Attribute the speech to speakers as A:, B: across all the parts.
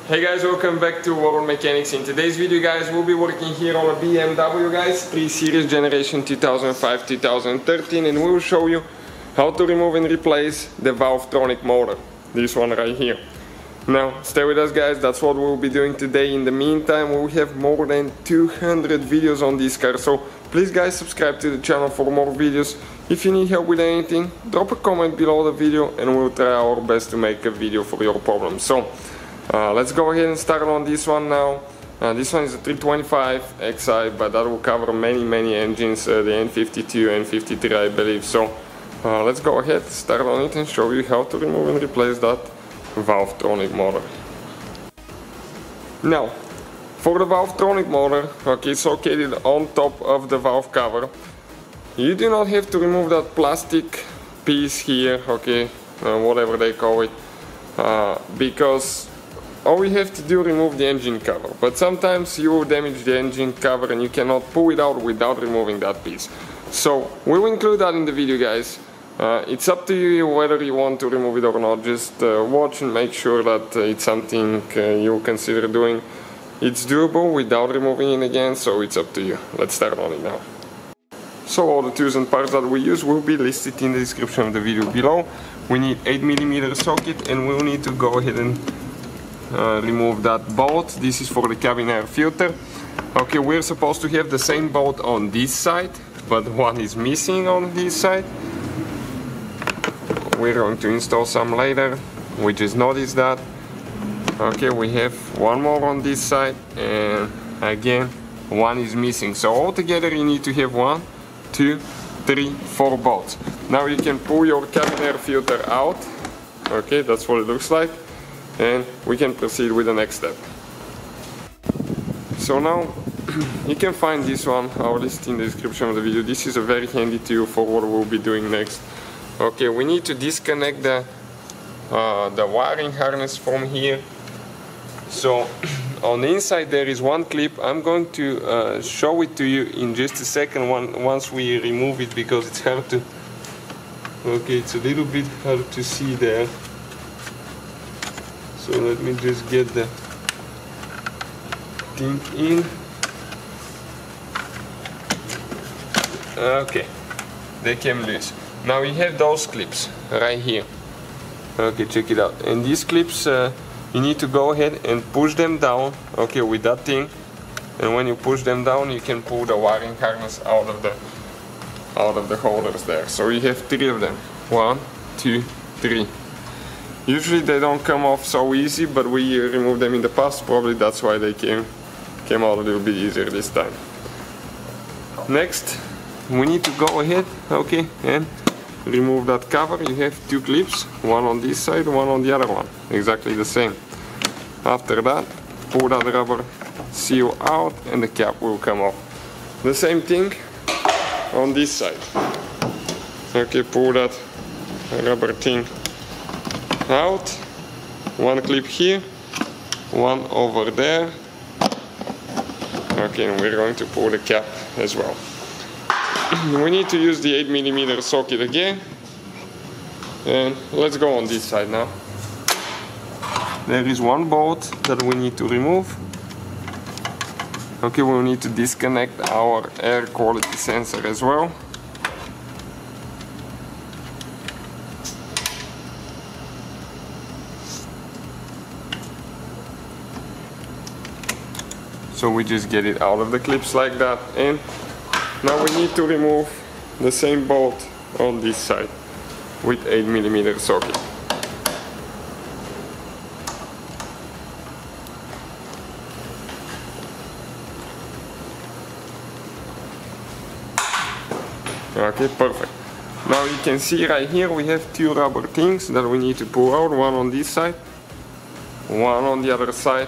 A: Hey guys, welcome back to World Mechanics. In today's video guys, we'll be working here on a BMW guys, 3 Series generation 2005-2013, and we'll show you how to remove and replace the Valvetronic motor. This one right here. Now, stay with us guys, that's what we'll be doing today. In the meantime, we have more than 200 videos on this car, so please guys subscribe to the channel for more videos. If you need help with anything, drop a comment below the video and we'll try our best to make a video for your problem. So, let's go ahead and start on this one now. This one is a 325 Xi, but that will cover many engines, the N52 and N53 I believe. So let's go ahead, start on it and show you how to remove and replace that Valvetronic motor. Now, for the Valvetronic motor, okay, it's located on top of the valve cover. You do not have to remove that plastic piece here, okay, whatever they call it, because all you have to do is remove the engine cover, but sometimes you will damage the engine cover and you cannot pull it out without removing that piece. So we will include that in the video guys. It's up to you whether you want to remove it or not. Just watch and make sure that it's something you consider doing. It's doable without removing it again, so it's up to you. Let's start on it now. So all the tools and parts that we use will be listed in the description of the video below. We need 8mm socket and we'll need to go ahead and remove that bolt. This is for the cabin air filter. Okay, we're supposed to have the same bolt on this side, but one is missing on this side. We're going to install some later. We just noticed that. Okay, we have one more on this side and again one is missing. So altogether you need to have 1, 2, 3, 4 bolts. Now you can pull your cabin air filter out. Okay, that's what it looks like. And we can proceed with the next step. So now you can find this one, I'll list in the description of the video. This is a very handy tool for what we'll be doing next. Okay, we need to disconnect the wiring harness from here. So on the inside there is one clip. I'm going to show it to you in just a second once we remove it, because it's hard to, okay, it's a little bit hard to see there. So let me just get the thing in. Okay, they came loose. Now we have those clips right here. Okay, check it out. And these clips, you need to go ahead and push them down, okay, with that thing. And when you push them down, you can pull the wiring harness out of the holders there. So you have 3 of them. 1, 2, 3. Usually they don't come off so easy, but we removed them in the past, probably that's why they came out a little bit easier this time. Next, we need to go ahead, okay, and remove that cover. You have 2 clips, one on this side, one on the other one, exactly the same. After that, pull that rubber seal out and the cap will come off. The same thing on this side. Okay, pull that rubber thing out, 1 clip here, 1 over there. Okay, and we're going to pull the cap as well. We need to use the 8mm socket again, and let's go on this side now. There is 1 bolt that we need to remove. Okay, we'll need to disconnect our air quality sensor as well. So we just get it out of the clips like that, and now we need to remove the same bolt on this side with 8mm socket. Okay, perfect. Now you can see right here we have 2 rubber things that we need to pull out, one on this side, one on the other side.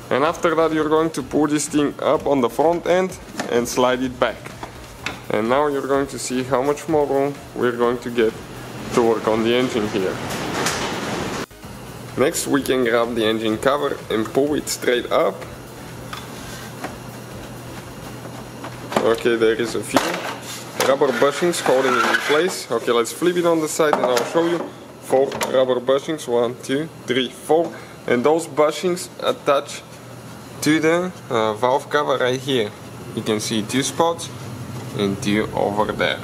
A: And after that you're going to pull this thing up on the front end and slide it back. And now you're going to see how much more room we're going to get to work on the engine here. Next we can grab the engine cover and pull it straight up. Okay, there is a few rubber bushings holding it in place. Okay, let's flip it on the side and I'll show you. 4 rubber bushings, 1, 2, 3, 4. and those bushings attach to the valve cover right here. You can see 2 spots and 2 over there.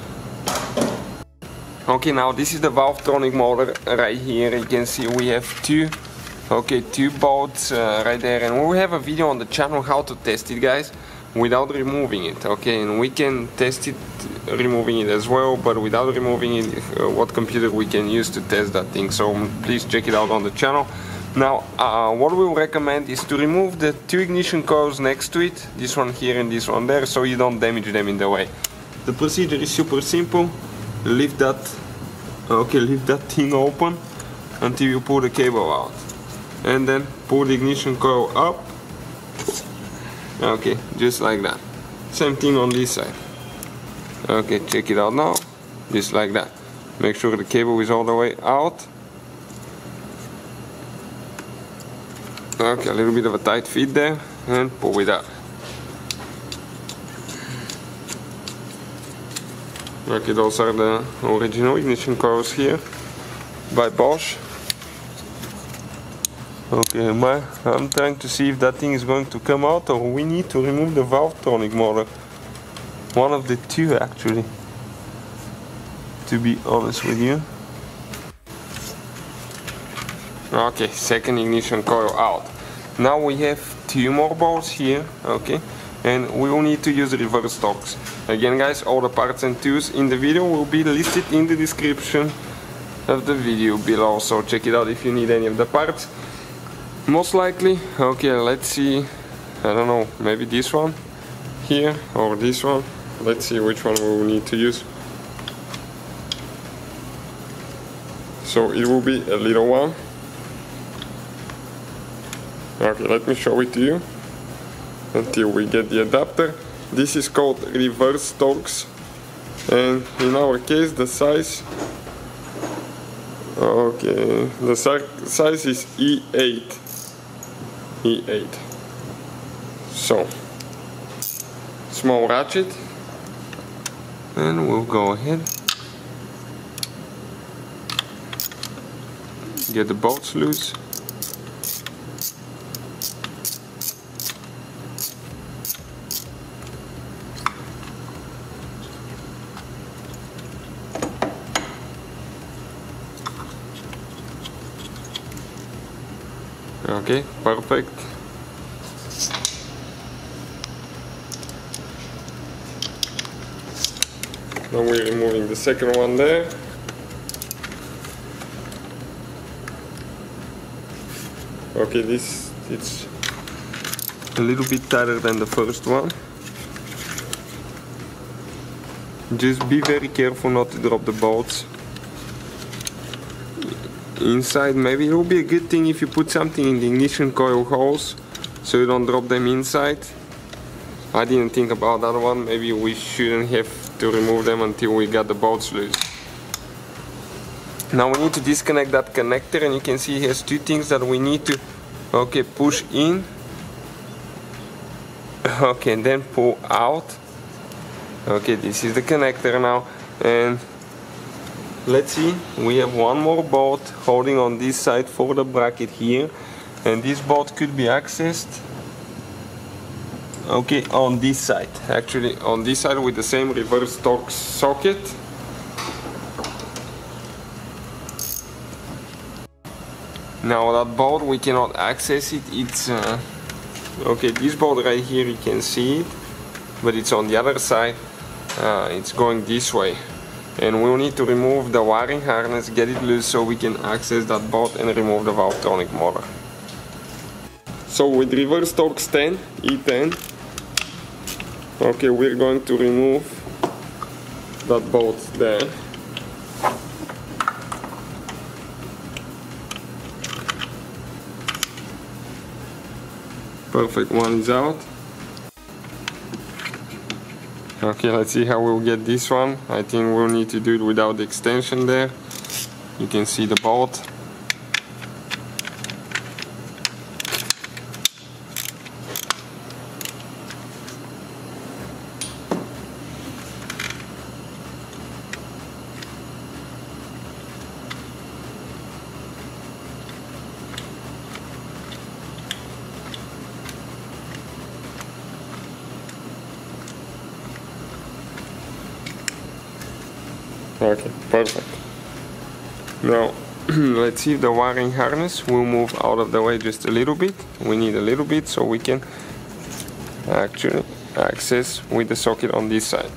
A: Okay, now this is the Valvetronic motor right here. You can see we have two bolts right there, and we have a video on the channel how to test it, guys, without removing it. Okay, and we can test it removing it as well, but without removing it, what computer we can use to test that thing. So please check it out on the channel. Now what we will recommend is to remove the 2 ignition coils next to it, this one here and this one there, so you don't damage them in the way. The procedure is super simple. Leave that thing open until you pull the cable out, and then pull the ignition coil up. Okay, just like that. Same thing on this side. Okay, check it out now, just like that. Make sure the cable is all the way out. Okay, a little bit of a tight fit there, and pull it up. Okay, those are the original ignition coils here by Bosch. Okay, I'm trying to see if that thing is going to come out, or we need to remove the Valvetronic motor. One of the two, actually, to be honest with you. Okay, second ignition coil out. Now we have 2 more bolts here, okay, and we will need to use reverse Torx. Again, guys, all the parts and tools in the video will be listed in the description of the video below, so check it out if you need any of the parts. Most likely, okay, let's see, I don't know, maybe this one here or this one. Let's see which one we will need to use. So it will be a little one. Okay, let me show it to you until we get the adapter. This is called reverse Torx, and in our case the size, okay, the size is E8. So, small ratchet, and we'll go ahead, get the bolts loose. Okay, perfect. Now we're removing the second one there. Okay, it's a little bit tighter than the first one. Just be very careful not to drop the bolts inside. Maybe it will be a good thing if you put something in the ignition coil holes so you don't drop them inside. I didn't think about that one. Maybe we shouldn't have to remove them until we got the bolts loose. Now we need to disconnect that connector, and you can see here's 2 things that we need to push in, and then pull out. Okay, this is the connector now, and let's see, we have one more bolt holding on this side for the bracket here, and this bolt could be accessed on this side, actually on this side with the same reverse Torx socket. Now that bolt we cannot access it. It's this bolt right here, you can see it, but it's on the other side. It's going this way, and we'll need to remove the wiring harness, get it loose so we can access that bolt and remove the Valvetronic motor. So with reverse Torx 10, E10, we're going to remove that bolt there. Perfect, one is out. Okay, let's see how we'll get this one. I think we'll need to do it without the extension there. You can see the bolt. Okay, perfect. Now let's see if the wiring harness will move out of the way just a little bit. We need a little bit so we can actually access with the socket on this side.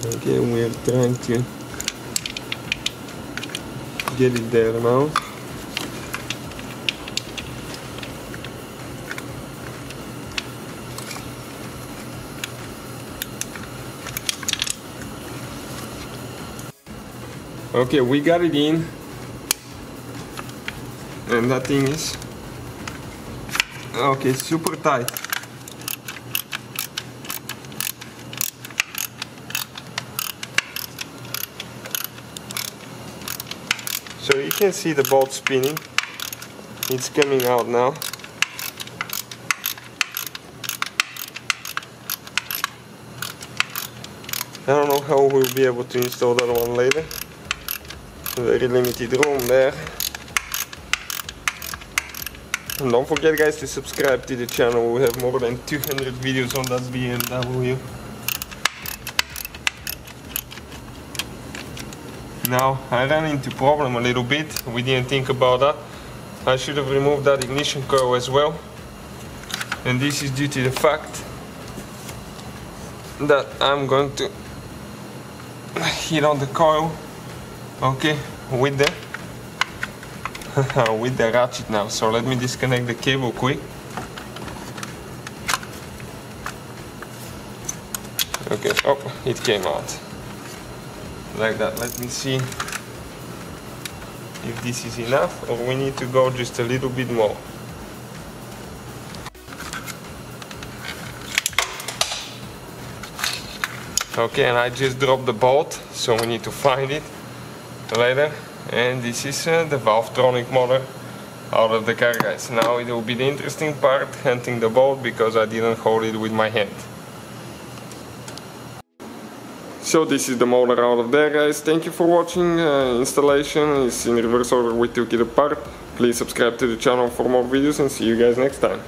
A: Okay, we are trying to get it there now. Okay, we got it in, and that thing is okay, super tight. So you can see the bolt spinning. It's coming out now. I don't know how we'll be able to install that one later. Very limited room there. And don't forget, guys, to subscribe to the channel. We have more than 200 videos on that BMW. Now I ran into problem a little bit. We didn't think about that. I should have removed that ignition coil as well. And this is due to the fact that I'm going to hit on the coil, okay, with the with the ratchet now. So let me disconnect the cable quick. Okay, oh, it came out like that. Let me see if this is enough or we need to go just a little bit more. Okay, and I just dropped the bolt, so we need to find it later. And this is the Valvetronic motor out of the car, guys. Now it will be the interesting part, hunting the bolt, because I didn't hold it with my hand. So this is the motor out of there, guys. Thank you for watching. Installation is in reverse order. We took it apart. Please subscribe to the channel for more videos and see you guys next time.